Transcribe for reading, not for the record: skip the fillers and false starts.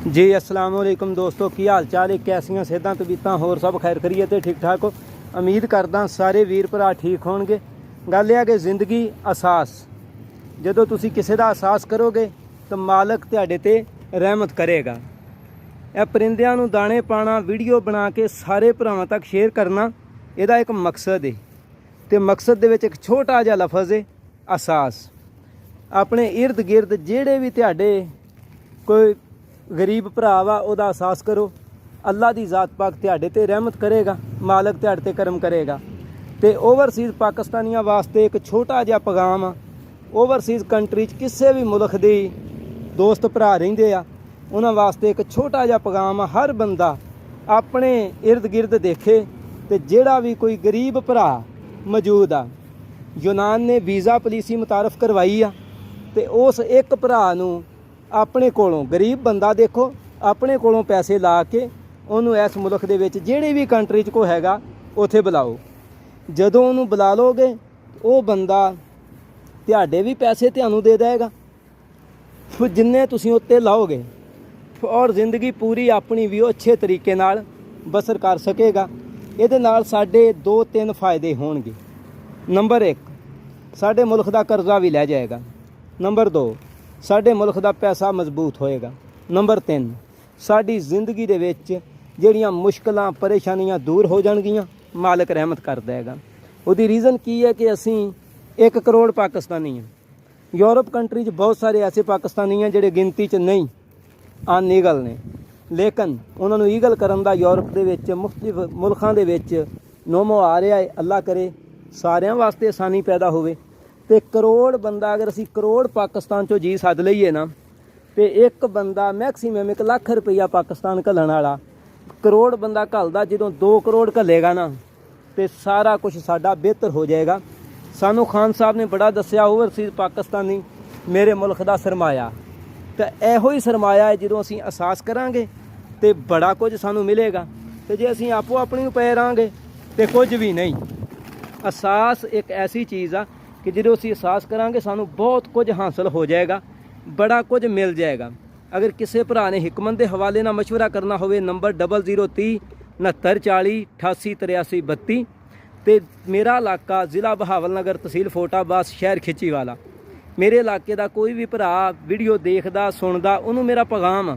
जी अस्सलाम वालेकुम दोस्तों, की हाल चाल है? कैसियां सेहतां तबीयतां होर सब खैर करिए तो ठीक ठाक हो। उम्मीद करदा सारे वीर भरा ठीक होणगे। गल यह कि जिंदगी अहसास, जदों तुसी किसी का अहसास करोगे तो मालक तुहाडे ते रहमत करेगा। यह परिंदियां नूं दाने पाना, वीडियो बना के सारे भरावां तक शेयर करना, इहदा एक मकसद है। तो मकसद दे विच एक छोटा जिहा लफज है अहसास। अपने इर्द गिर्द जिहड़े भी तुहाडे कोई गरीब भरा वा उहदा एहसास करो। अल्लाह दी ज़ात पाक तुहाडे ते रहमत करेगा, मालक तुहाडे ते करम करेगा। तो ओवरसीज़ पाकिस्तानियों वास्ते एक छोटा जिहा पैगाम आ। ओवरसीज़ कंट्री च किसी भी मुल्क दे दोस्त भरा रहिंदे आ, उन्हां वास्ते एक छोटा जिहा पैगाम आ। हर बंदा अपने इर्द गिर्द देखे तो जिहड़ा भी कोई गरीब भरा मौजूद आ, यूनान ने वीज़ा पॉलिसी मुतारफ करवाई आ। तो उस एक भरा नूं अपने कोलों, गरीब बंदा देखो, अपने कोलों पैसे ला के उन्होंने इस मुल्क दे विच जिहड़ी भी कंट्री च कोई हैगा उत्थे बुलाओ। जदों उन्होंने बुला लोगे वो बंदा तुहाडे भी पैसे तुहानूं दे देगा, जिन्ने तुसीं उत्ते लाओगे, और ज़िंदगी पूरी अपनी भी अच्छे तरीके नाल बसर कर सकेगा। इहदे नाल साडे 2-3 फायदे होणगे। नंबर 1, साडे मुल्क दा कर्जा भी लै जाएगा। नंबर 2, साडे मुल्क दा पैसा मजबूत होएगा। नंबर 3, साडी जिंदगी दे विच जिहड़ियां मुश्किलां परेशानियां दूर हो जाणगियां, मालक रहमत कर देगा। उहदी रीज़न की है कि असीं 1 करोड़ पाकिस्तानी हैं। यूरोप कंट्री च बहुत सारे ऐसे पाकिस्तानी हैं जिहड़े गिनती च नहीं अनईगल ने, लेकिन उन्होंने ईगल करन दा यूरोप दे विच मुख्तलिफ मुल्कां दे विच नोमो आ रहा है। अल्लाह करे सारिਆਂ वास्ते आसानी पैदा होवे। तो करोड़ बंदा, अगर असी करोड़ पाकिस्तान चो जी सद लईए ना, तो एक बंदा मैक्सीमम 1 लाख रुपया पाकिस्तान घल्लण वाला, करोड़ बंदा घल्लदा जदों 2 करोड़ घल्लेगा ना, तो सारा कुछ साडा बेहतर हो जाएगा। सानू खान साहब ने बड़ा दस्सिया, ओवरसीज़ पाकिस्तानी मेरे मुल्क दा सरमाया। तो इहो ही सरमाया है, जदों असीं एहसास करांगे तो बड़ा कुछ सानू मिलेगा। तो जे असीं आपो अपनी पे रहांगे तो कुछ भी नहीं। एहसास एक ऐसी चीज़ आ कि जो असीं एहसास करांगे सानू बहुत कुछ हासिल हो जाएगा, बड़ा कुछ मिल जाएगा। अगर किसी भरा ने हिकमत के हवाले नाल मशवरा करना होवे, नंबर 0030 6940 88 83 32। तो मेरा इलाका ज़िला बहावल नगर, तहसील फोटाबास, शहर खिची वाला। मेरे इलाके का कोई भी भरा वीडियो देखदा सुनदा, उन्होंने मेरा पैगाम